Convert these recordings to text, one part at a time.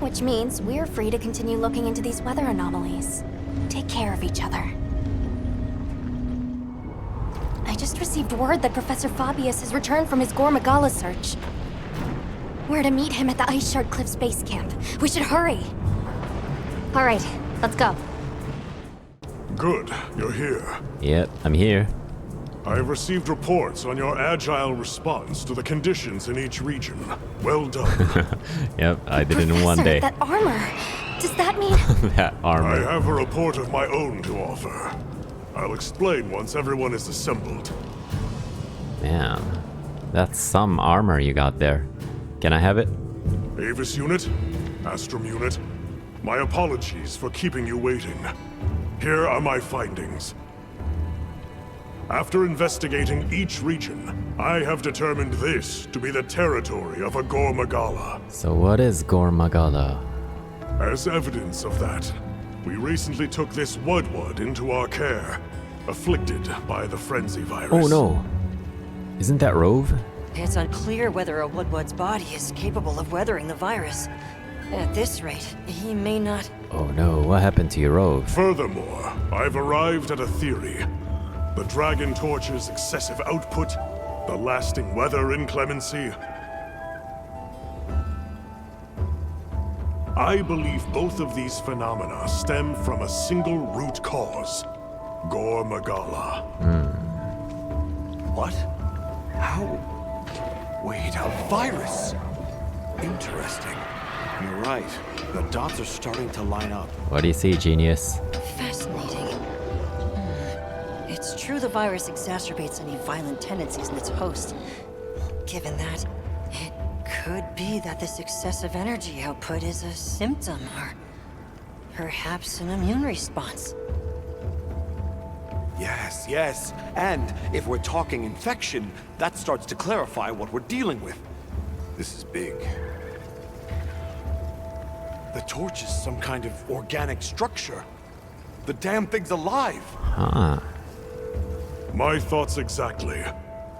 Which means we're free to continue looking into these weather anomalies. Take care of each other. I just received word that Professor Fabius has returned from his Gore Magala search. We're to meet him at the Ice Shard Cliffs base camp. We should hurry. All right, let's go. Good, you're here. Yep, I'm here. I have received reports on your agile response to the conditions in each region. Well done. Yep, I did it in one Professor, day. that armor. Does that mean... That I armor. have a report of my own to offer. I'll explain once everyone is assembled. Man, that's some armor you got there. Can I have it? Avis Unit, Astrum Unit, my apologies for keeping you waiting. Here are my findings. After investigating each region, I have determined this to be the territory of a Gore Magala. So what is Gore Magala? As evidence of that, we recently took this Wudwud into our care, afflicted by the frenzy virus. Oh no. Isn't that Rove? It's unclear whether a Woodward's body is capable of weathering the virus. At this rate, he may not... Oh no, what happened to your Rove? Furthermore, I've arrived at a theory. The Dragon Torch's excessive output, the lasting weather inclemency. I believe both of these phenomena stem from a single root cause. Gore Magala. What? How? Wait, a virus? Interesting. You're right. The dots are starting to line up. What do you see, genius? Fascinating. It's true the virus exacerbates any violent tendencies in its host. Given that, it could be that this excessive energy output is a symptom, or perhaps an immune response. Yes, yes. And if we're talking infection, that starts to clarify what we're dealing with. This is big. The torch is some kind of organic structure. The damn thing's alive. Huh. My thoughts exactly.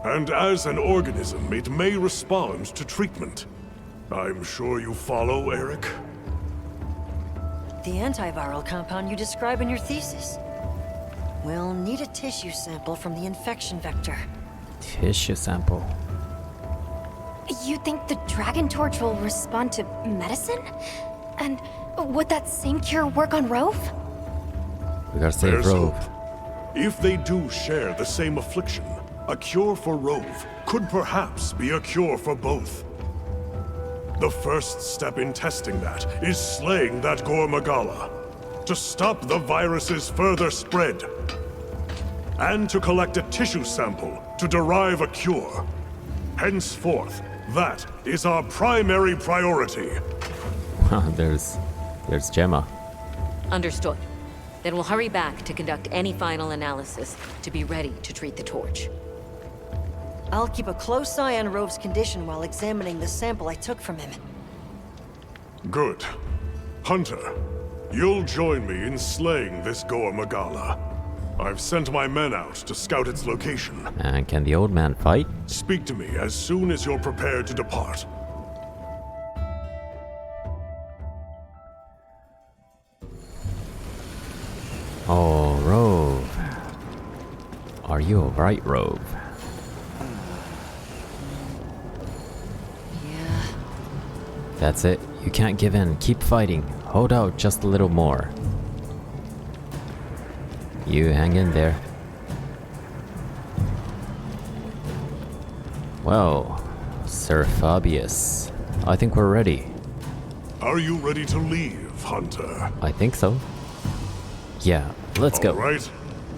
And as an organism, it may respond to treatment. I'm sure you follow, Eric? The antiviral compound you describe in your thesis. We'll need a tissue sample from the infection vector. Tissue sample. You think the Dragon Torch will respond to medicine? And would that same cure work on Rove? We gotta save There's Rove. hope. If they do share the same affliction, a cure for Rove could perhaps be a cure for both. The first step in testing that is slaying that Gore Magala, to stop the virus's further spread, and to collect a tissue sample to derive a cure. Henceforth, that is our primary priority. there's Gemma. Understood. Then we'll hurry back to conduct any final analysis to be ready to treat the torch. I'll keep a close eye on Rove's condition while examining the sample I took from him. Good. Hunter, you'll join me in slaying this Gore Magala. I've sent my men out to scout its location. And can the old man fight? Speak to me as soon as you're prepared to depart. Oh, Rove. Are you alright, Rove? Yeah. That's it. You can't give in. Keep fighting. Hold out just a little more. You hang in there. Well, Sir Fabius, I think we're ready. Are you ready to leave, Hunter? I think so. Yeah, let's go. All right.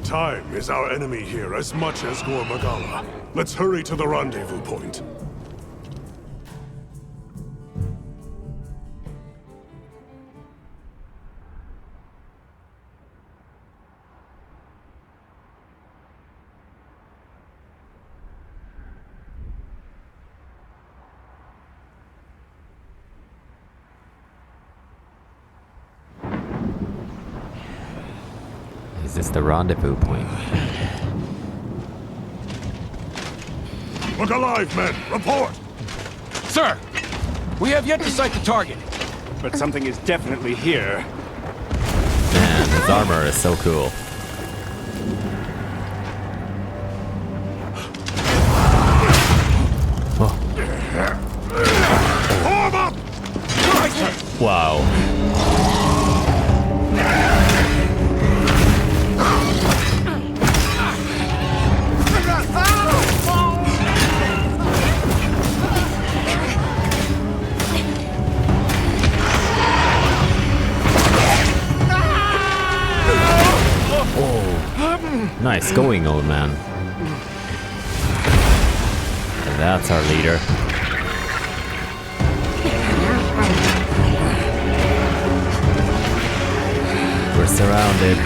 Time is our enemy here as much as Gore Magala. Let's hurry to the rendezvous point. Is this the rendezvous point? Look alive, men! Report! Sir, we have yet to sight the target. but something is definitely here. Man, his armor is so cool. Wow. Oh. Nice going, old man. And that's our leader. We're surrounded.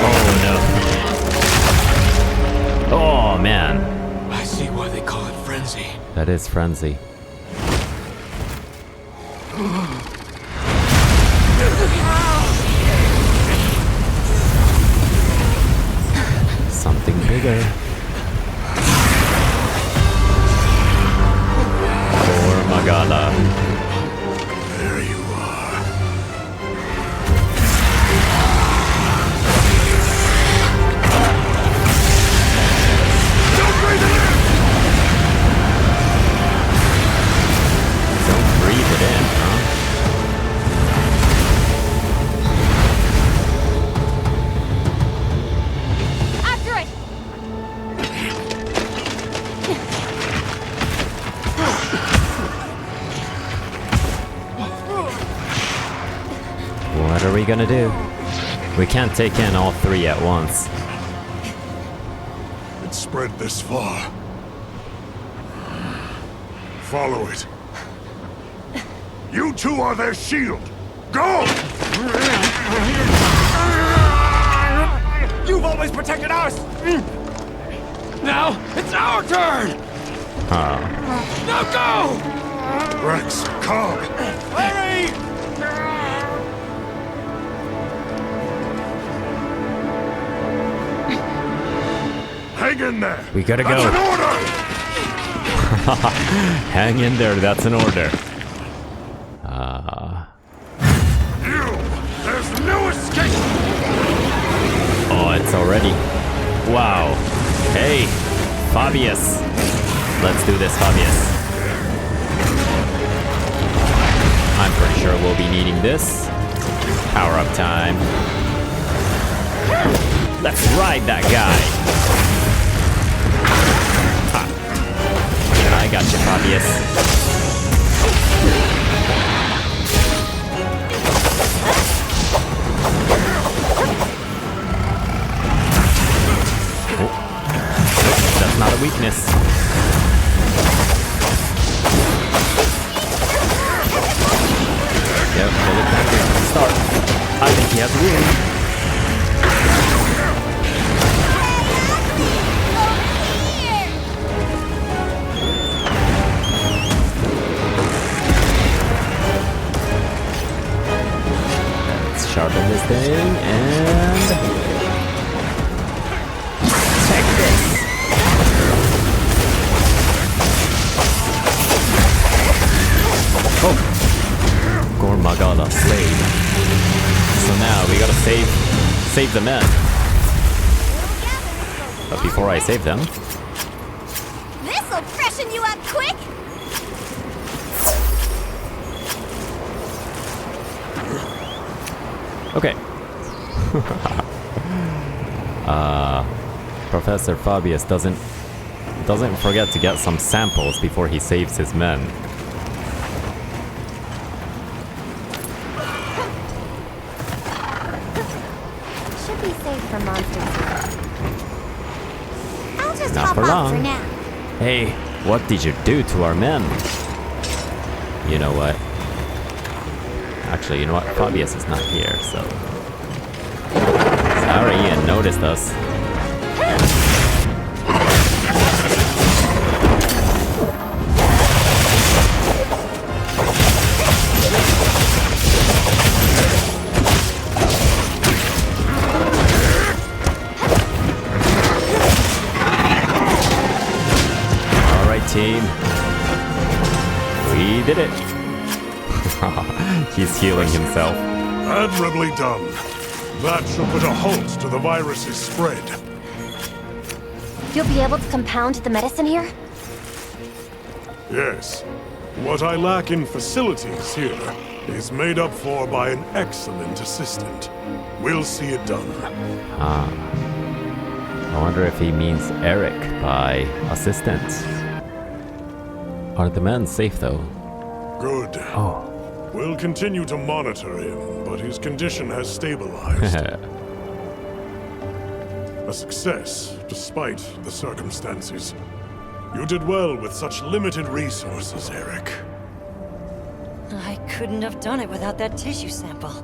Oh no. Oh man. I see why they call it frenzy. That is frenzy. Something bigger. Gormagala. There you are. Don't breathe it in! Don't breathe it in, huh? After it! What are we gonna do? We can't take in all three at once. It's spread this far. Follow it. You two are their shield. Go! You've always protected us! Now, it's our turn! Oh. Now go! Rex, calm. Hurry! Hang in there. We gotta That's go. an order! Hang in there, that's an order. You! There's no escape! Oh, it's already. Wow. Hey, Fabius. Let's do this, Fabius. I'm pretty sure we'll be needing this. Power up time. Let's ride that guy. Ha. I got you, Fabius. That's not a weakness. Yep, bullet time here from the start. I think he has room. Let's sharpen this thing and check this. Oh, Gormagala slayed. So now we gotta save the men. But before I save them, This'll freshen you up quick! okay. Professor Fabius doesn't forget to get some samples before he saves his men. Should be safe for monsters. I'll just Not hop for off long. for now. Hey, what did you do to our men? You know what? Actually, you know what? Fabius is not here, so... Sorry, Ian noticed us. did it. He's healing himself. Admirably done. That should put a halt to the virus's spread. You'll be able to compound the medicine here? Yes. What I lack in facilities here is made up for by an excellent assistant. We'll see it done. I wonder if he means Eric by assistant. Are the men safe though? Good. Oh. We'll continue to monitor him, but his condition has stabilized. A success, despite the circumstances. You did well with such limited resources, Eric. I couldn't have done it without that tissue sample.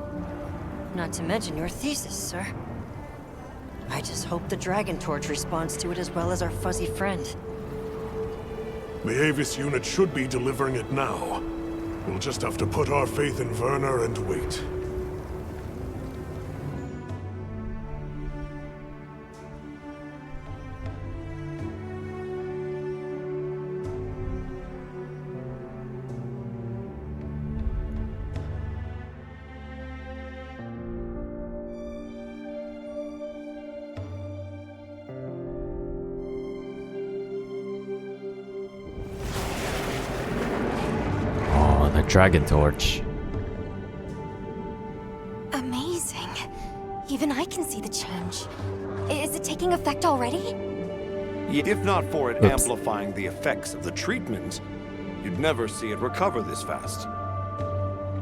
Not to mention your thesis, sir. I just hope the Dragon Torch responds to it as well as our fuzzy friend. The Avis unit should be delivering it now. We'll just have to put our faith in Werner and wait. Dragon Torch. Amazing. Even I can see the change. Is it taking effect already? If not for it Oops. amplifying the effects of the treatment, you'd never see it recover this fast.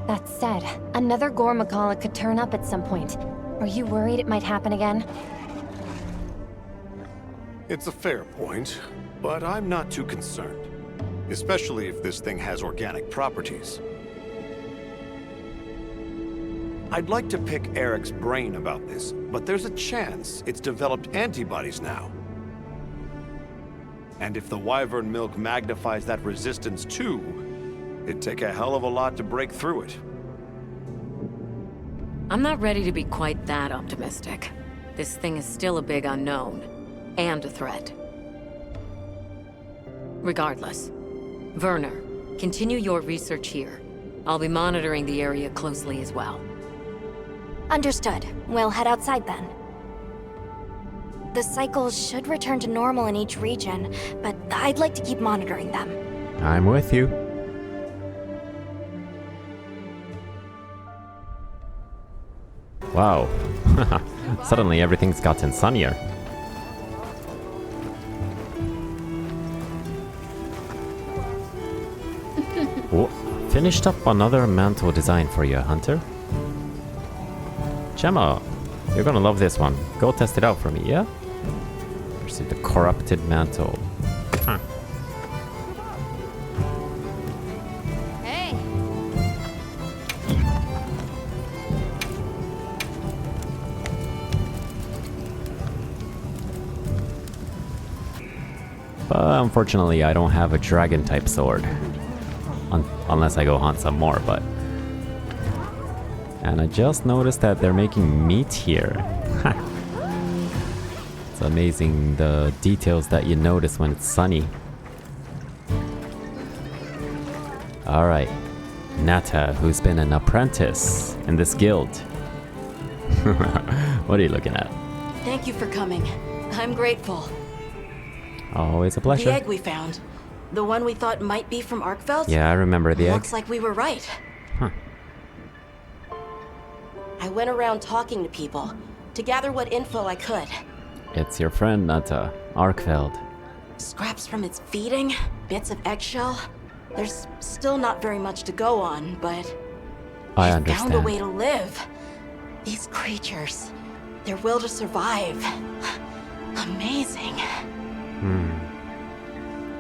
That said, another Gormakala could turn up at some point. Are you worried it might happen again? It's a fair point, but I'm not too concerned. Especially if this thing has organic properties. I'd like to pick Eric's brain about this, but there's a chance it's developed antibodies now. And if the wyvern milk magnifies that resistance too, it'd take a hell of a lot to break through it. I'm not ready to be quite that optimistic. This thing is still a big unknown, and a threat. Regardless, Werner, continue your research here. I'll be monitoring the area closely as well. Understood. We'll head outside then. The cycles should return to normal in each region, but I'd like to keep monitoring them. I'm with you. Wow. Suddenly everything's gotten sunnier. Oh, finished up another mantle design for you, Hunter. Gemma, you're gonna love this one. Go test it out for me, yeah? Receive the corrupted mantle. Hey! But unfortunately, I don't have a dragon type sword. Unless I go hunt some more, but... And I just noticed that they're making meat here. It's amazing the details that you notice when it's sunny. Alright. Nata, who's been an apprentice in this guild. What are you looking at? Thank you for coming. I'm grateful. Always a pleasure. The egg we found. The one we thought might be from Arkfeld? Yeah, I remember the egg. Looks like we were right. Huh. I went around talking to people to gather what info I could. It's your friend, Nata. Arkfeld. Scraps from its feeding, bits of eggshell. There's still not very much to go on, but I we understand. found a way to live. These creatures, their will to survive. Amazing.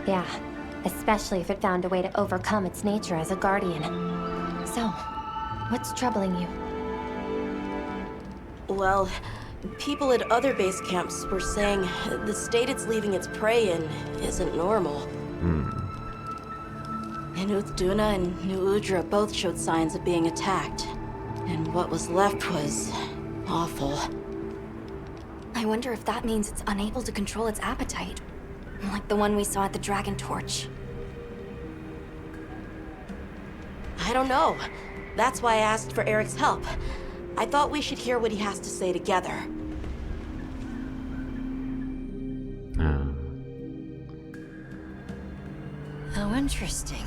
Yeah, especially if it found a way to overcome its nature as a guardian. So, what's troubling you? Well, people at other base camps were saying the state it's leaving its prey in isn't normal. Inuth Duna and New Udra both showed signs of being attacked. And what was left was awful. I wonder if that means it's unable to control its appetite. Like the one we saw at the Dragon Torch. I don't know. That's why I asked for Eric's help. I thought we should hear what he has to say together. How interesting.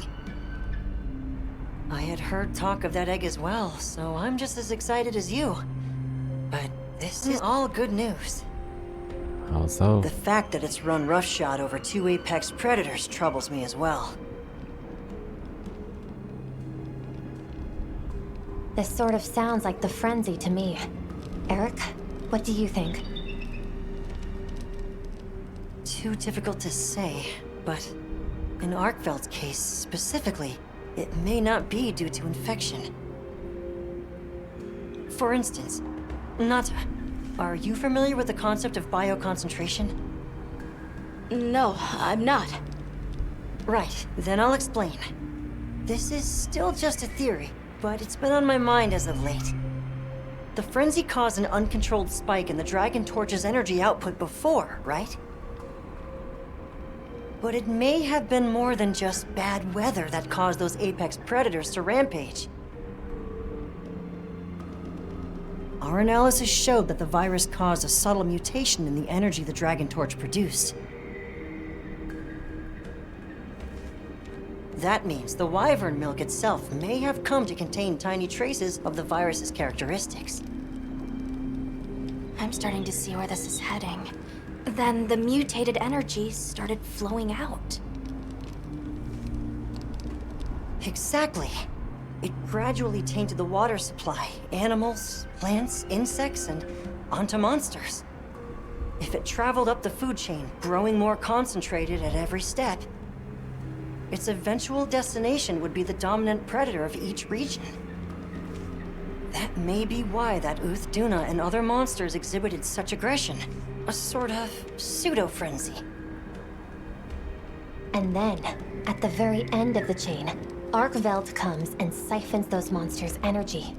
I had heard talk of that egg as well, so I'm just as excited as you. But this is all good news. How so? The fact that it's run roughshod over 2 apex predators troubles me as well. This sort of sounds like the frenzy to me. Eric, what do you think? Too difficult to say, but in Arkveld's case specifically, it may not be due to infection. For instance, Nata, are you familiar with the concept of bioconcentration? No, I'm not. Right, then I'll explain. This is still just a theory, but it's been on my mind as of late. The frenzy caused an uncontrolled spike in the Dragon Torch's energy output before, right? But it may have been more than just bad weather that caused those apex predators to rampage. Our analysis showed that the virus caused a subtle mutation in the energy the Dragon Torch produced. That means the wyvern milk itself may have come to contain tiny traces of the virus's characteristics. I'm starting to see where this is heading. Then the mutated energy started flowing out. Exactly. It gradually tainted the water supply, animals, plants, insects, and onto monsters. If it traveled up the food chain, growing more concentrated at every step, its eventual destination would be the dominant predator of each region. That may be why that Uth-Duna and other monsters exhibited such aggression. A sort of pseudo-frenzy. And then, at the very end of the chain, Arkveld comes and siphons those monsters' energy.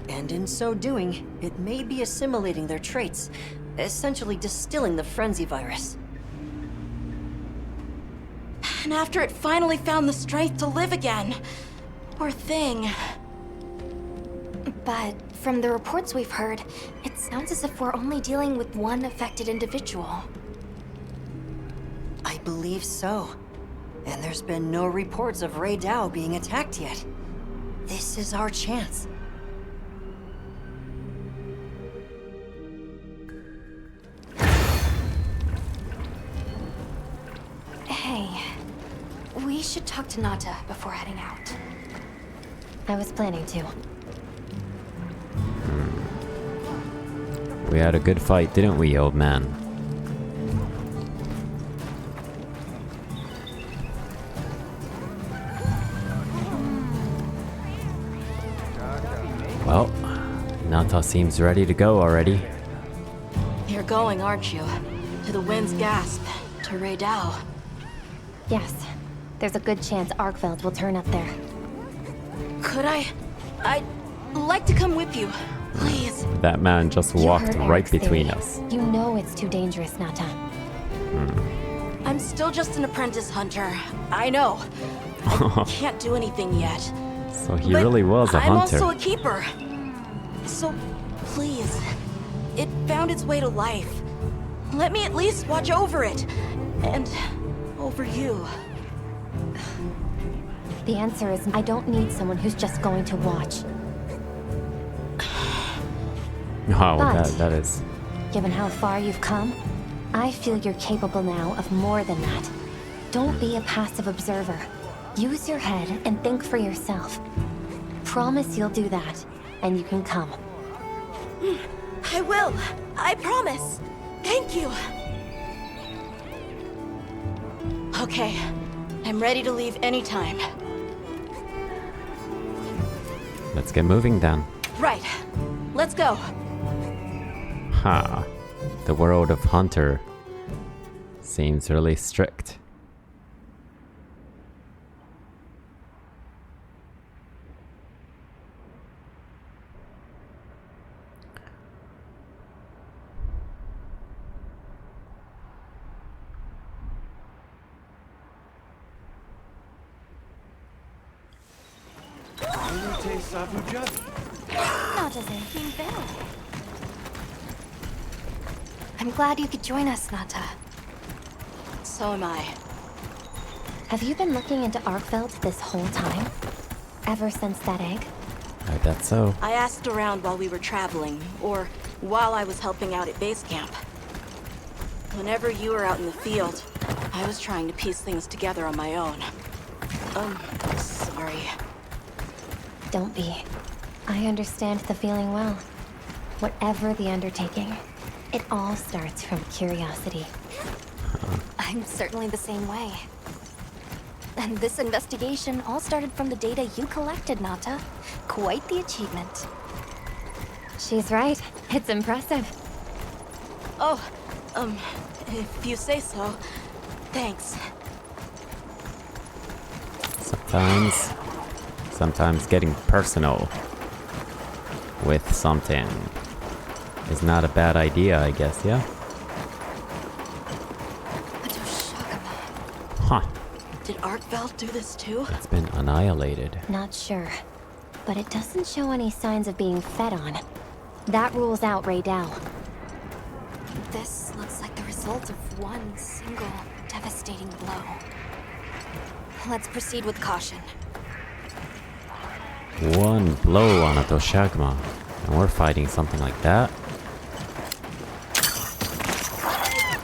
And in so doing, it may be assimilating their traits, essentially distilling the frenzy virus. And after it finally found the strength to live again. Poor thing. But from the reports we've heard, it sounds as if we're only dealing with one affected individual. I believe so. And there's been no reports of Rey Dao being attacked yet. This is our chance. Hey, we should talk to Nata before heading out. I was planning to. We had a good fight, didn't we, old man? Well, Nata seems ready to go already. You're going, aren't you? To the Wind's Gasp, to Rey Dao. Yes, there's a good chance Arkveld will turn up there. Could I'd like to come with you, please. That man just You walked heard right Eric's between theory. us. You know it's too dangerous, Nata. I'm still just an apprentice hunter. I know. I can't do anything yet. So he But really was a I'm hunter. also a keeper. So, please. It found its way to life. Let me at least watch over it. And over you. The answer is I don't need someone who's just going to watch. Wow, But- that is... Given how far you've come, I feel you're capable now of more than that. Don't be a passive observer. Use your head and think for yourself. Promise you'll do that, and you can come. I will. I promise. Thank you. Okay. I'm ready to leave anytime. Let's get moving then. Right. Let's go. Ha. The world of Hunter seems really strict. Not as anything bad. I'm glad you could join us, Nata. So am I. Have you been looking into Arkfeld this whole time? Ever since that egg? I bet so. I asked around while we were traveling, or while I was helping out at base camp. Whenever you were out in the field, I was trying to piece things together on my own. Sorry. Don't be. I understand the feeling well. Whatever the undertaking, it all starts from curiosity. I'm certainly the same way. And this investigation all started from the data you collected, Nata. Quite the achievement. She's right. It's impressive. Oh, if you say so. Thanks. Sometimes getting personal with something is not a bad idea, I guess, yeah? Huh. Did Arkfeld do this too? It's been annihilated. Not sure. But it doesn't show any signs of being fed on. That rules out Raydell. This looks like the result of one single devastating blow. Let's proceed with caution. One blow on a Doshagma, and we're fighting something like that?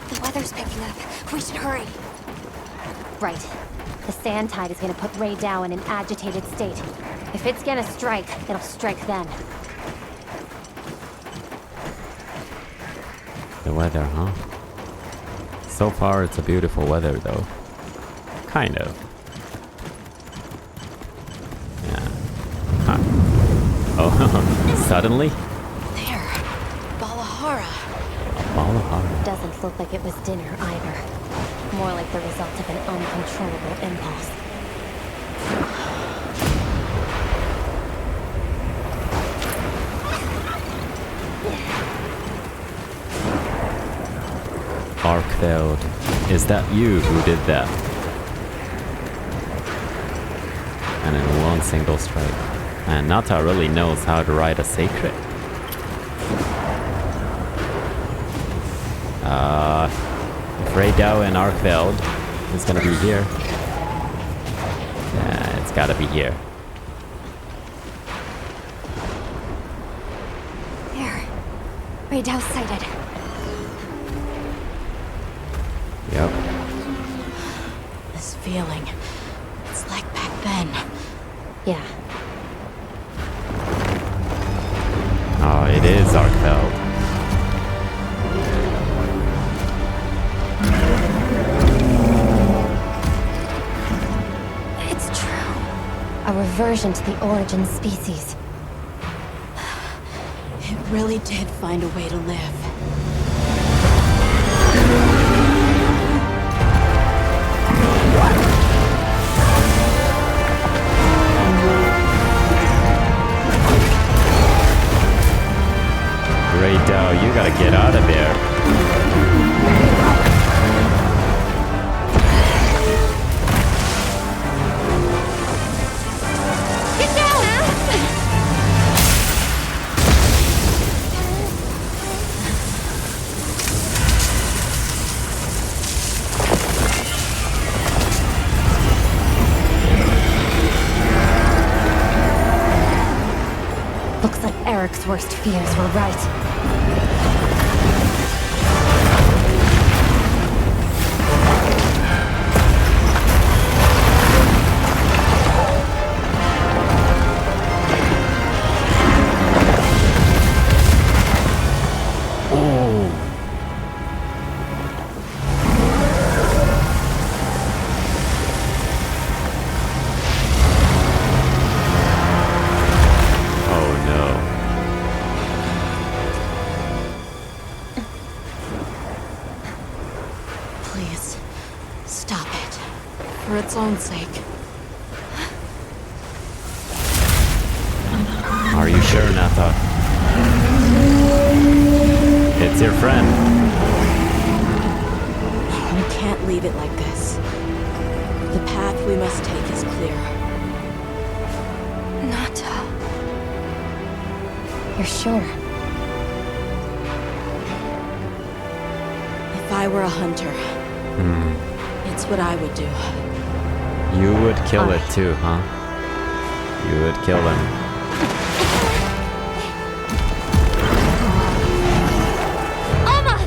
The weather's picking up. We should hurry. Right. The sand tide is gonna put Raydell in an agitated state. If it's gonna strike, it'll strike then. The weather, huh? So far it's a beautiful weather though. Kind of. Yeah. Huh. Oh, suddenly? There. Balahara. Balahara. Doesn't look like it was dinner either. More like the result of an uncontrollable impulse. Arkfeld, is that you who did that? And in one single strike. And Nata really knows how to ride a sacred. If Raydell and Arkfeld is gonna be here. Yeah, it's gotta be here. There. Raydell sighted. Yep. This feeling. It's like back then. Yeah. Oh, it is Arkfeld. It's true. A reversion to the origin species. It really did find a way to live. Raydell, you gotta get out of there. Get down, Ash! Looks like Eric's worst fears were right. Please, stop it. For its own sake. Are you sure, Nata? It's your friend. We can't leave it like this. The path we must take is clear. Nata. You're sure? If I were a hunter, it's what I would do. You would kill it too, huh? You would kill them. Alma!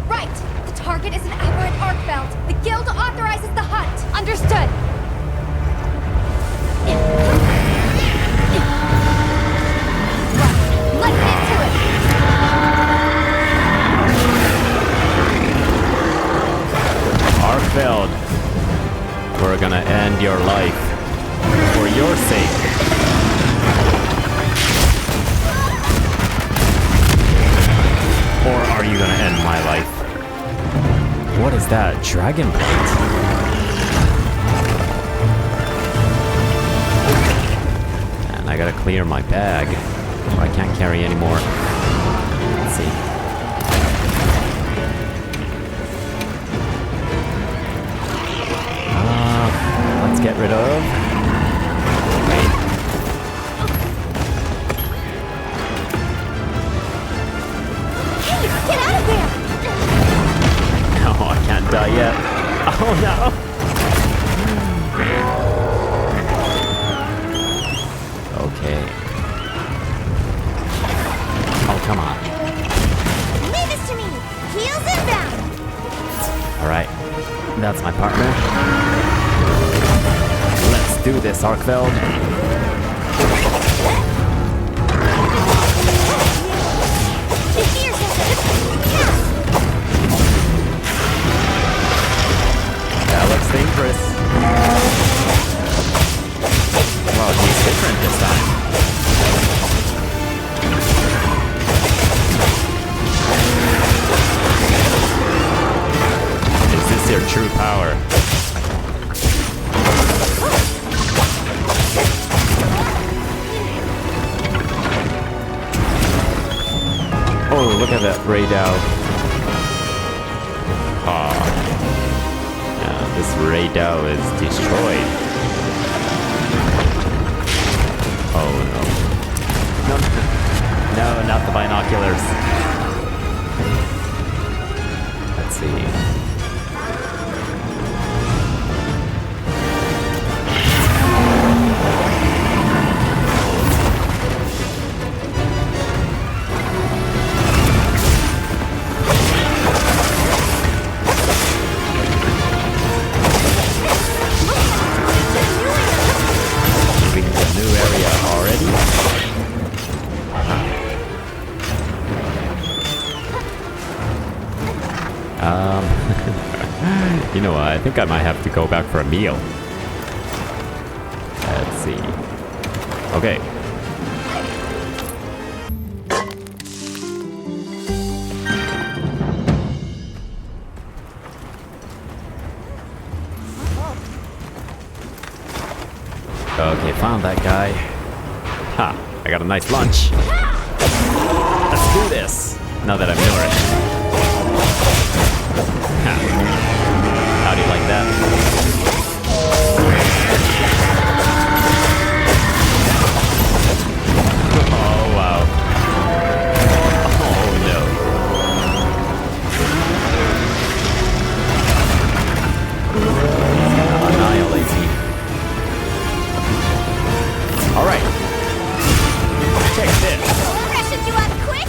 Right! The target is an aberrant Arkfeld. The guild authorizes the hunt. Understood. Let's get to it. Arkfeld, we're gonna end your life for your sake. Or are you gonna end my life? What is that? Dragon plate? And I gotta clear my bag, or I can't carry anymore. Let's see. Let's get rid of. Wait. Hey, get out of there! No, I can't die yet. Oh no! Okay. Oh, come on. Leave this to me! Heels inbound! Alright. That's my partner. Let's do this, Arkfeld. That looks dangerous. Well, he's different this time. Is this your true power? Oh, look at that Raydao. Yeah, this Raydao is destroyed. Oh no. No, no, not the binoculars. Let's see. You know what? I think I might have to go back for a meal. Let's see. Okay. Okay, found that guy. Ha! I got a nice lunch. Let's do this. Now that I'm nourished. Ha. How do you like that? Oh, wow. Oh, no. Annihilate me. Alright. Check this. Freshen you up quick!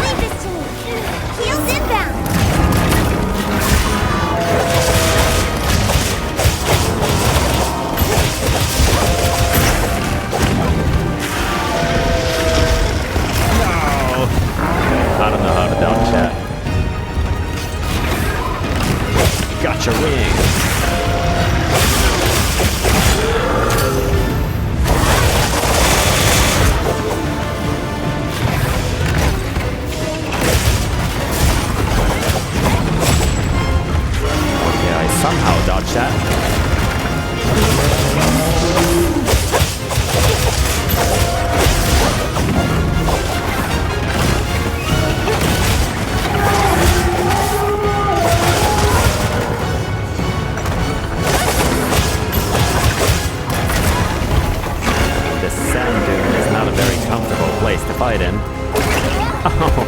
Leave this to me! slide in. Oh,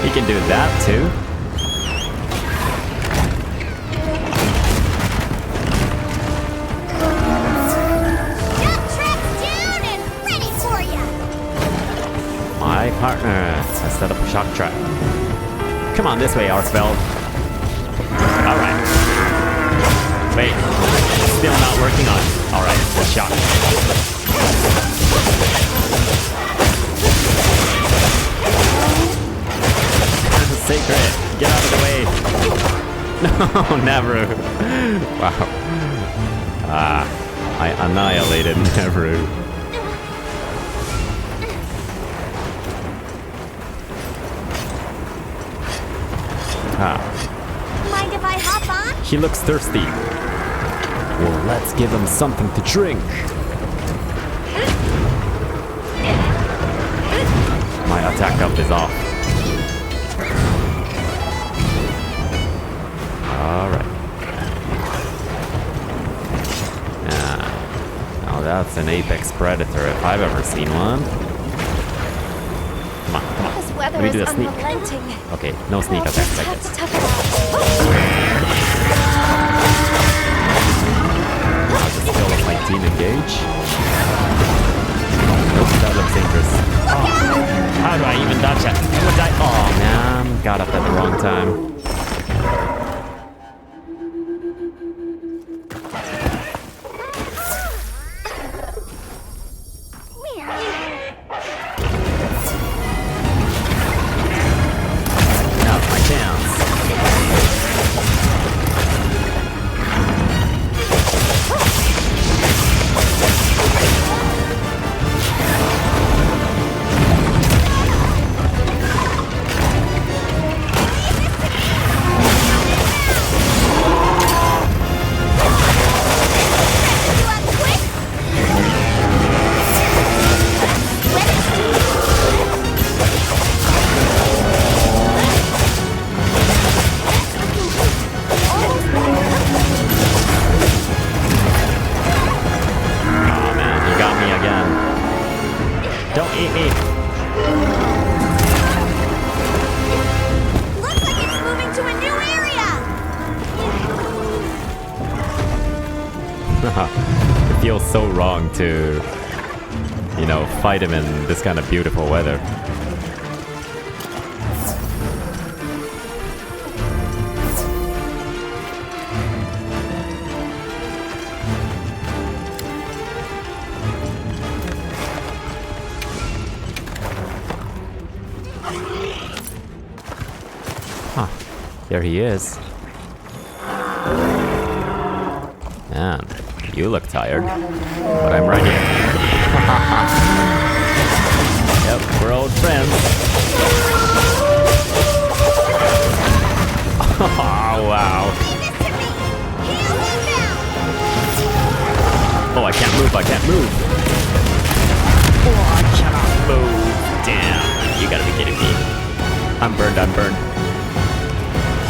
he can do that too. My partner has set up a shock trap. Come on this way, Arkfeld. Alright. Wait. Still not working on it. Alright, the shock. Sacred, get out of the way. No, Nehru. Wow. I annihilated Nehru. Mind if I hop on? He looks thirsty. Well, let's give him something to drink. My attack up is off. Alright. Now that's an apex predator if I've ever seen one. Come on, come on. This weather Let me do is the sneak. unrelenting. Okay, no sneak We'll attack just like have this. to tough it out. I'll just fill up my team engage. Nope, that looks dangerous. Oh, how do I even dodge that? Oh man, got up at the wrong time. Now's my chance. Oh man, you got me again. Don't eat me. Looks like it's moving to a new area! It feels so wrong to, you know, fight him in this kind of beautiful weather. Huh. There he is. Man, you look tired. But I'm right here. Yep, we're old friends. Oh, wow. Oh, I can't move, I can't move. Oh, I cannot move. Damn, you gotta be kidding me. I'm burned, I'm burned.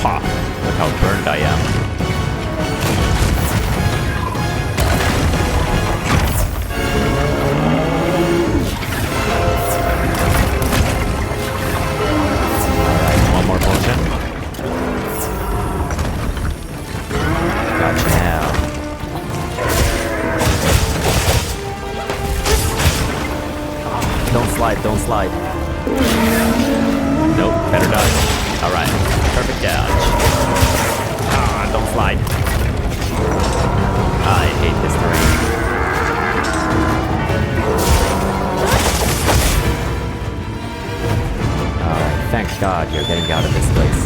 Ha, look how burned I am. One more potion. Gotcha now. Don't slide, don't slide. Nope, better dodge. Alright, perfect dodge. Ah, don't slide. I hate this terrain. Alright, thank God you're getting out of this place.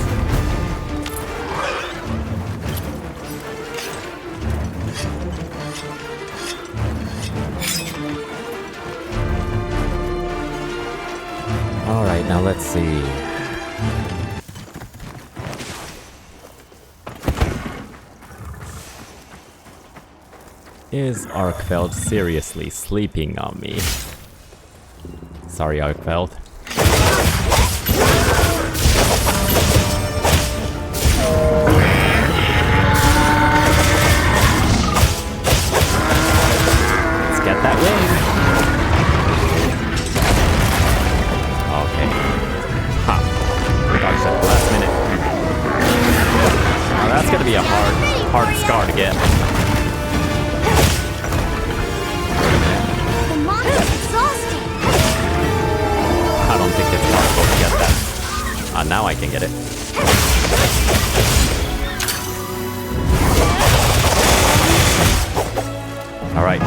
Alright, now let's see. Is Arkfeld seriously sleeping on me? Sorry, Arkfeld. Let's get that win. Alright.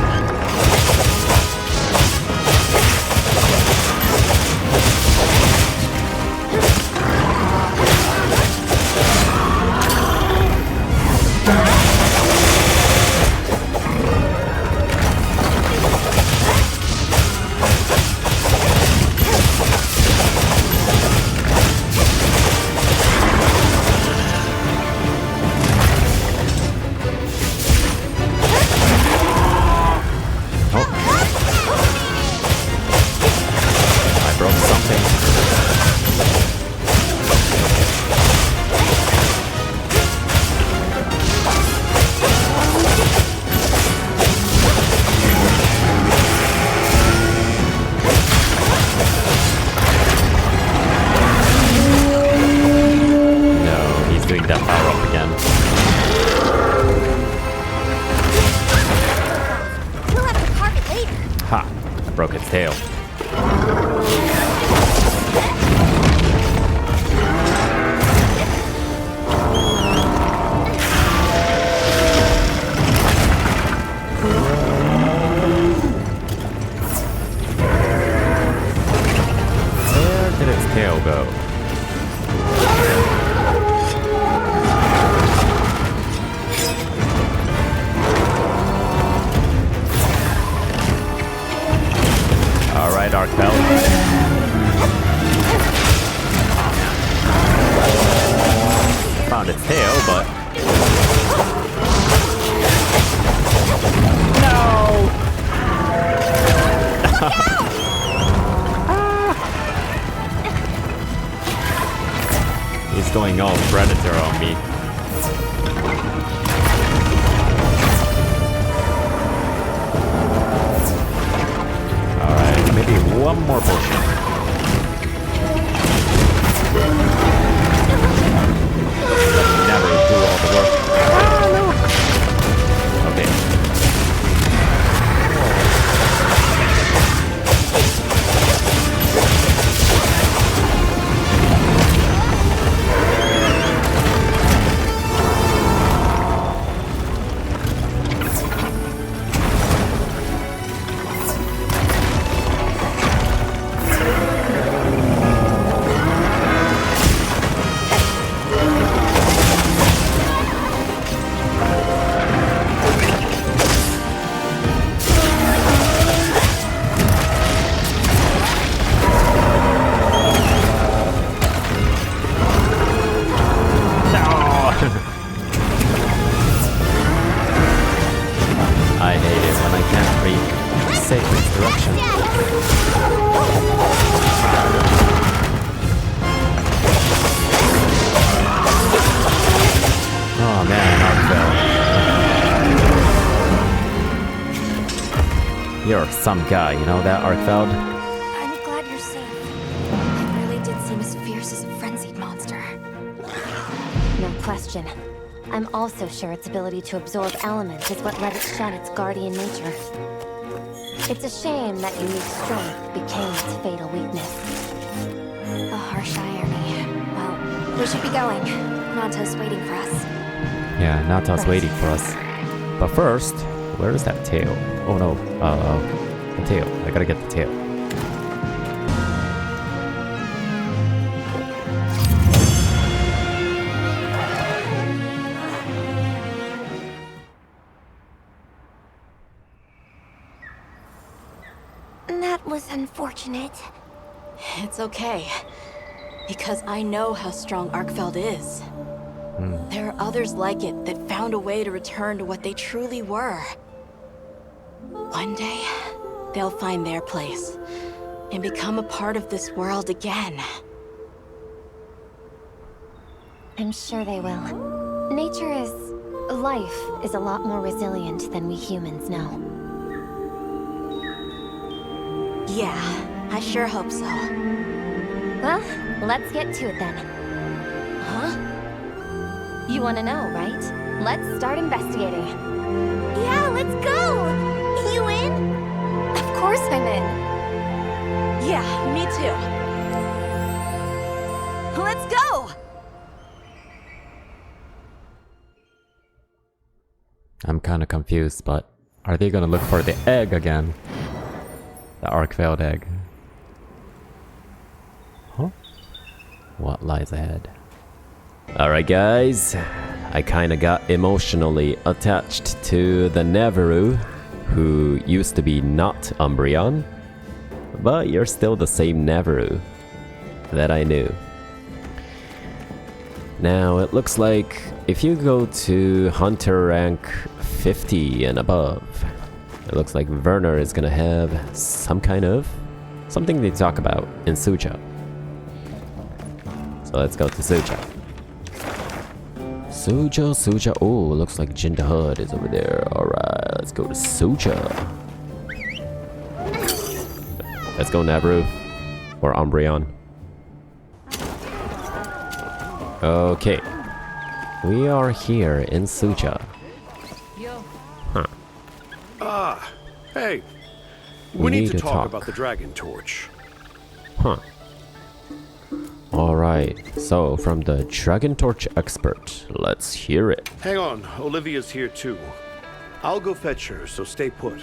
Broke its tail. Where did its tail go? Alright, Arkfeld. Found its tail, but... No! He's going all predator on me. Maybe one more potion. Never do all the work. Ah, no. Okay. I hate it when I can't read Satan's direction. Oh man, Arkfeld. You're some guy, you know that, Arkfeld? I'm glad you're safe. It really did seem as fierce as a frenzied monster. No question. I'm also sure its ability to absorb elements is what let it shed its guardian nature. It's a shame that unique strength became its fatal weakness. A harsh irony. Well, we should be going. Nanto's waiting for us. Yeah, Nanto's waiting for us. But first, where is that tail? Oh no, the tail. I gotta get the tail. That was unfortunate. It's okay. Because I know how strong Arkfeld is. There are others like it that found a way to return to what they truly were. One day, they'll find their place and become a part of this world again. I'm sure they will. Life is a lot more resilient than we humans know. Yeah, I sure hope so. Well, let's get to it then. Huh? You want to know, right? Let's start investigating. Yeah, let's go! You in? Of course I'm in. Yeah, me too. Let's go! I'm kinda confused, but Are they gonna look for the egg again? The Arkveld egg. Huh? What lies ahead? Alright guys, I kinda got emotionally attached to the Neveru, who used to be not Umbreon, but you're still the same Neveru that I knew. Now it looks like if you go to Hunter rank 50 and above, it looks like Werner is gonna have something they talk about in Sucha. So let's go to Sucha. Sucha. Oh, looks like Jin the Hood is over there. Alright, let's go to Sucha. Let's go Nabru. Or Umbreon. Okay. We are here in Sucha. Huh. Ah, hey. We need to talk about the Dragon Torch. Huh. Alright, so from the Dragon Torch expert, let's hear it. Hang on, Olivia's here too. I'll go fetch her, so stay put.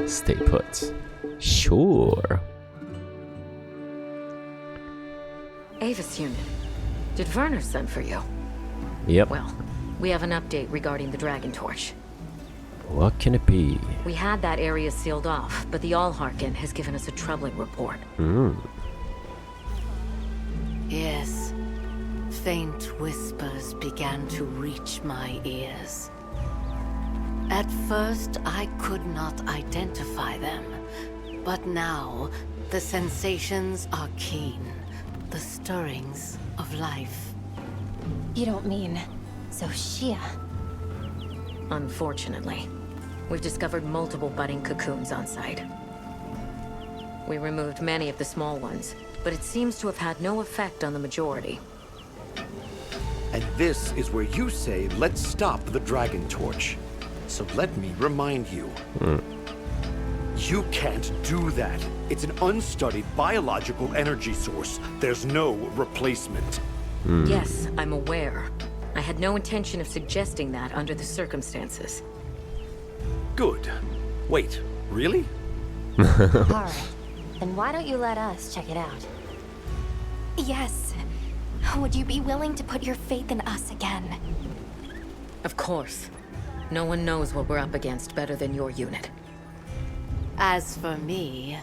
Stay put. Sure. Avis unit. Did Werner send for you? Yep. Well, we have an update regarding the Dragon Torch. What can it be? We had that area sealed off, but the Allharkin has given us a troubling report. Yes. Faint whispers began to reach my ears. At first, I could not identify them. But now, the sensations are keen. The stirrings of life. You don't mean Zoshia? Unfortunately, we've discovered multiple budding cocoons on site. We removed many of the small ones, but it seems to have had no effect on the majority. And this is where you say, let's stop the Dragon Torch. So let me remind you. You can't do that. It's an unstudied biological energy source. There's no replacement. Yes, I'm aware. I had no intention of suggesting that under the circumstances. Good. Wait, really? Alright, then why don't you let us check it out? Yes. Would you be willing to put your faith in us again? Of course. No one knows what we're up against better than your unit. As for me,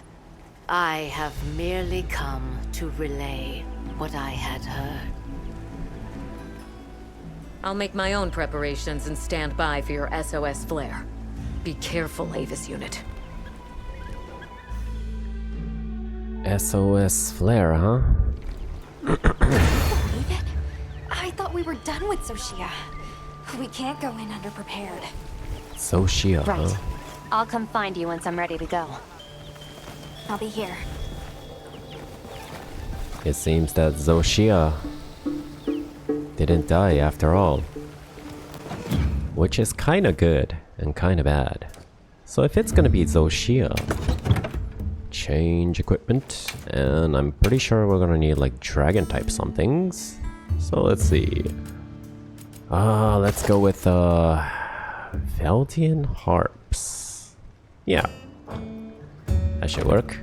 I have merely come to relay what I had heard. I'll make my own preparations and stand by for your SOS flare. Be careful, Avis unit. SOS flare, huh? Believe it? I thought we were done with Zoshia. We can't go in underprepared. Zoshia, Right. huh? I'll come find you once I'm ready to go. I'll be here. It seems that Zoshia didn't die after all. Which is kinda good and kinda bad. So if it's gonna be Zoshia, change equipment, and I'm pretty sure we're gonna need like dragon type somethings. So let's see. Let's go with Veldian harps. Yeah. That should work.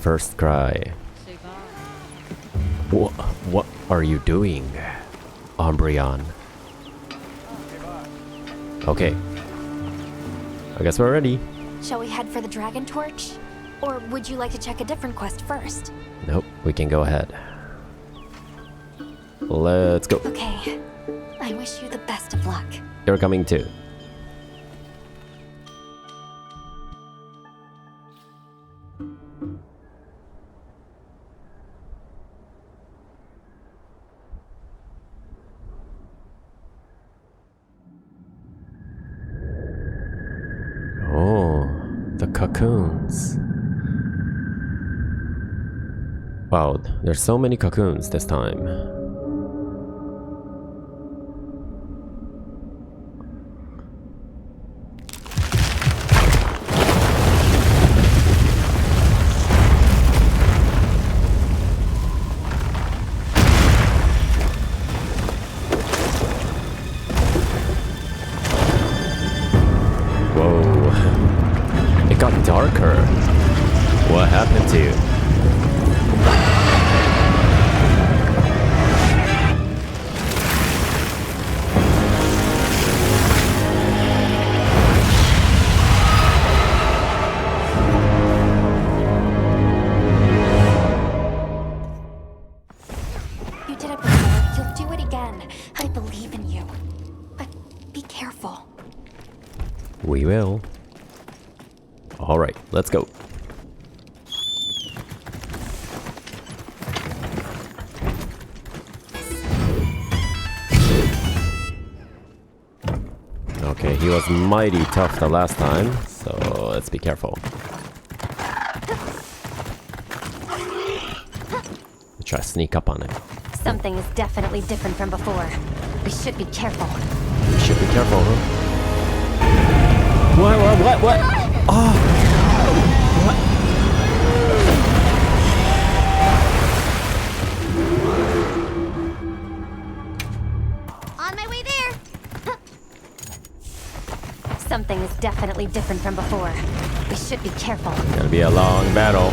First cry. What are you doing, Umbreon? Okay. I guess we're ready. Shall we head for the Dragon Torch? Or would you like to check a different quest first? Nope, we can go ahead. Let's go. Okay. I wish you the best of luck. You're coming too. Oh, the cocoons. Wow, there's so many cocoons this time. marker. What happened to you? You did it before. You'll do it again. I believe in you. But be careful. We will. Alright, let's go. Okay, he was mighty tough the last time, so let's be careful. Try to sneak up on him. Something is definitely different from before. We should be careful. We should be careful, huh? What? Oh! What? On my way there! Something is definitely different from before. We should be careful. Gonna be a long battle.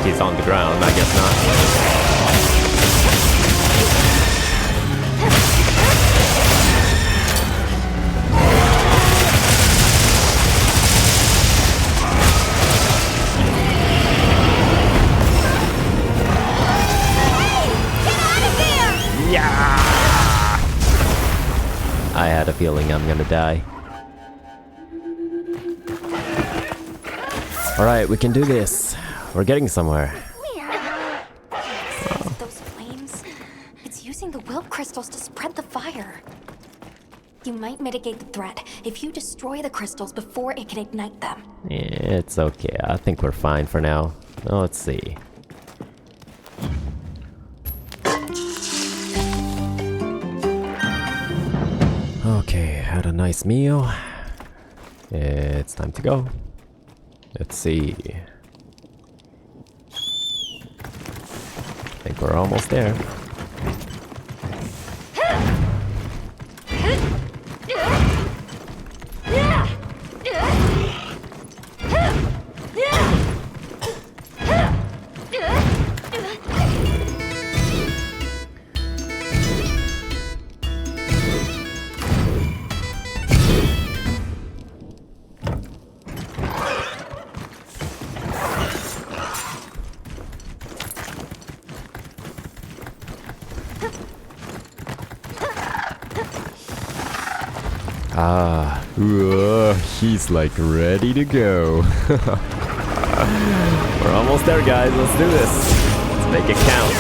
He's on the ground, I guess not. Yeah! I had a feeling I'm gonna die. Alright, we can do this. We're getting somewhere. Those flames. It's using the will crystals to spread the fire. You might mitigate the threat if you destroy the crystals before it can ignite them. Yeah, it's okay. I think we're fine for now. Let's see. Okay, had a nice meal. It's time to go. Let's see. I think we're almost there. He's like ready to go. We're almost there, guys. Let's do this. Let's make it count.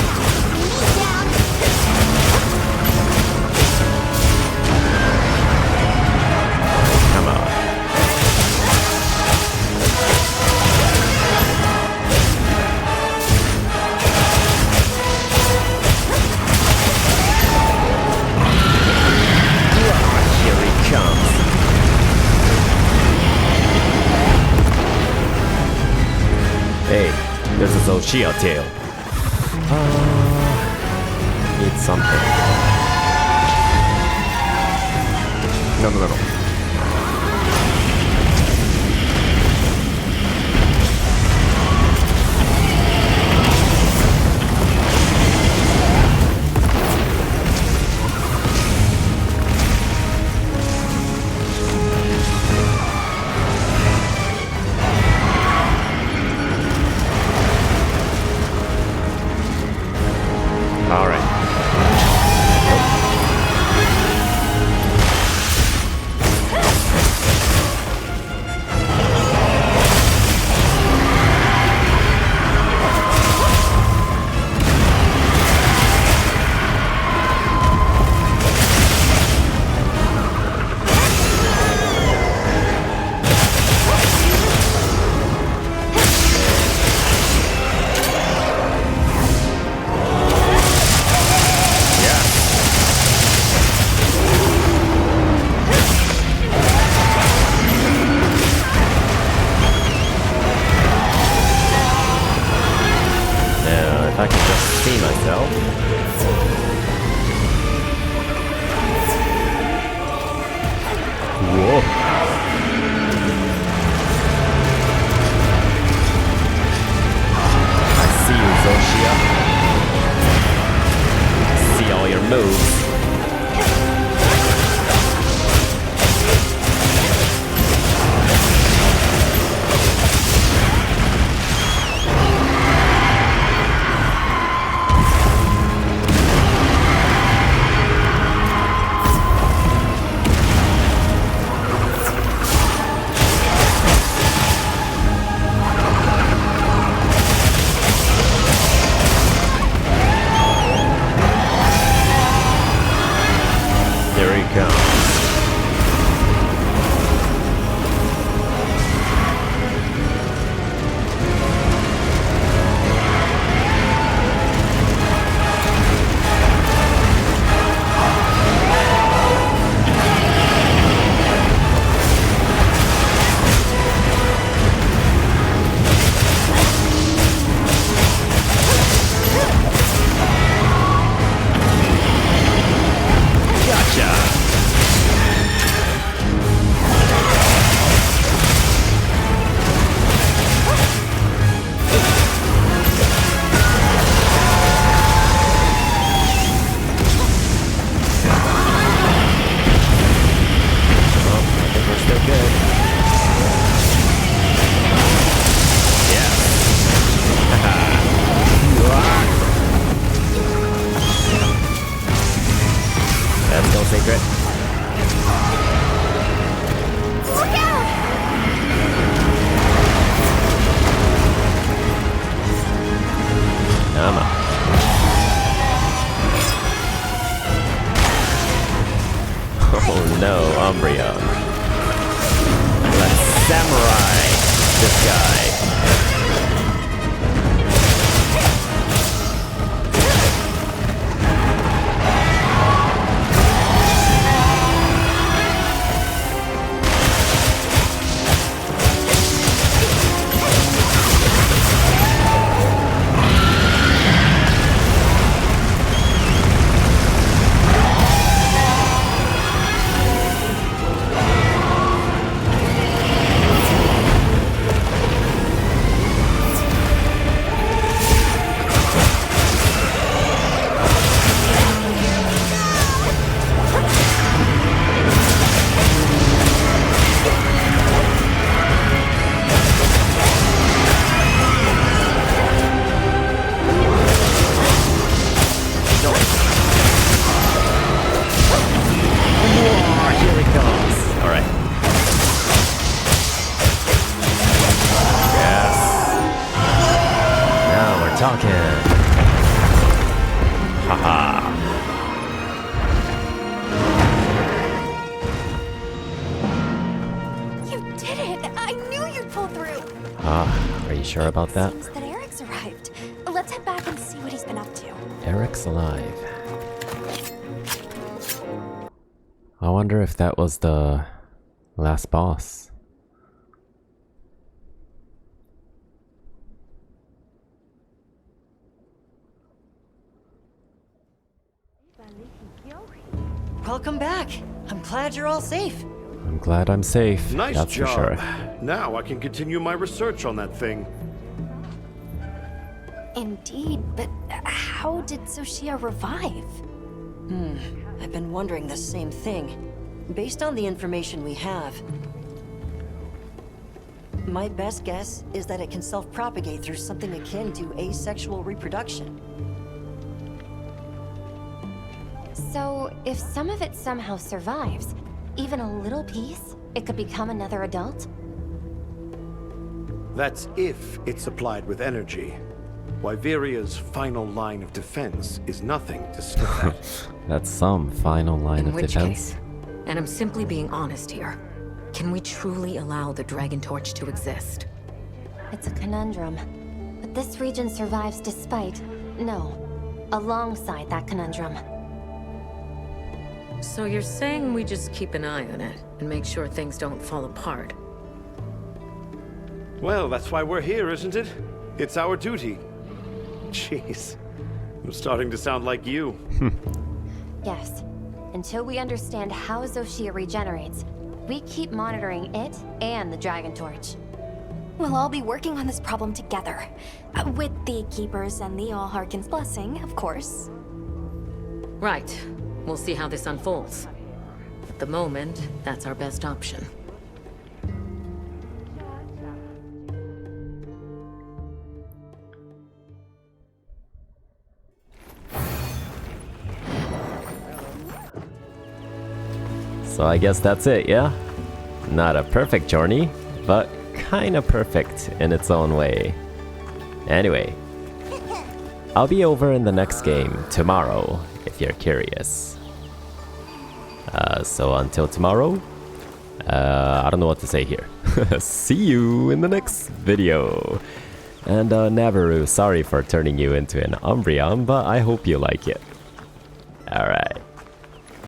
Come on. Hey, there's a Zoshia tail. Need something. No. All right. I can just see myself. Whoa. I see you, Zoshia. See all your moves. Here he comes. Secret. Look out! Come on. Oh no, Umbreon. Let's samurai this guy. Talking. Haha. You did it! I knew you'd pull through! Are you sure about that? Seems that Eric's arrived. Let's head back and see what he's been up to. Eric's alive. I wonder if that was the last boss. Welcome back. I'm glad you're all safe. I'm glad I'm safe. Nice That's job. for sure. Now I can continue my research on that thing. Indeed, but how did Soshia revive? I've been wondering the same thing. Based on the information we have, my best guess is that it can self-propagate through something akin to asexual reproduction. So, if some of it somehow survives, even a little piece, it could become another adult? That's if it's supplied with energy. Wyveria's final line of defense is nothing to sniff at. That's some final line In of which defense. case, and I'm simply being honest here, can we truly allow the Dragon Torch to exist? It's a conundrum. But this region survives despite, no, alongside that conundrum. So you're saying we just keep an eye on it and make sure things don't fall apart? Well, that's why we're here, isn't it? It's our duty. Jeez. I'm starting to sound like you. Yes. Until we understand how Zoshia regenerates, we keep monitoring it and the Dragon Torch. We'll all be working on this problem together. With the Keepers and the All Harkin's blessing, of course. Right. We'll see how this unfolds. At the moment, that's our best option. So I guess that's it, yeah? Not a perfect journey, but kinda perfect in its own way. Anyway, I'll be over in the next game tomorrow, if you're curious. So until tomorrow, I don't know what to say here. See you in the next video. And Nabaru, sorry for turning you into an Umbreon, but I hope you like it. Alright.